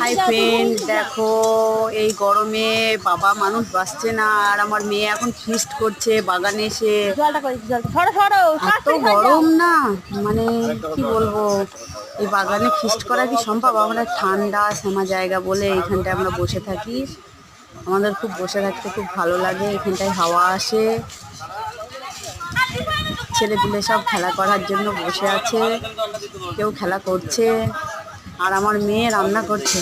Hi friend, দেখো এই গরমে বাবা মানুষ বাঁচছে না, আর আমার মেয়ে এখন ফিস্ট করছে বাগানে এসে। এত গরম না, মানে কি বলবো, এই বাগানে ফিস্ট করা কি সম্ভব? আমরা ঠান্ডা শ্যামা জায়গা বলে এইখানটায় আমরা বসে থাকি। আমাদের খুব বসে থাকতে খুব ভালো লাগে, এখানটায় হাওয়া আসে। ছেলেপুলে সব খেলা করার জন্য বসে আছে, কেউ খেলা করছে, আর আমার মেয়ে রান্না করছে।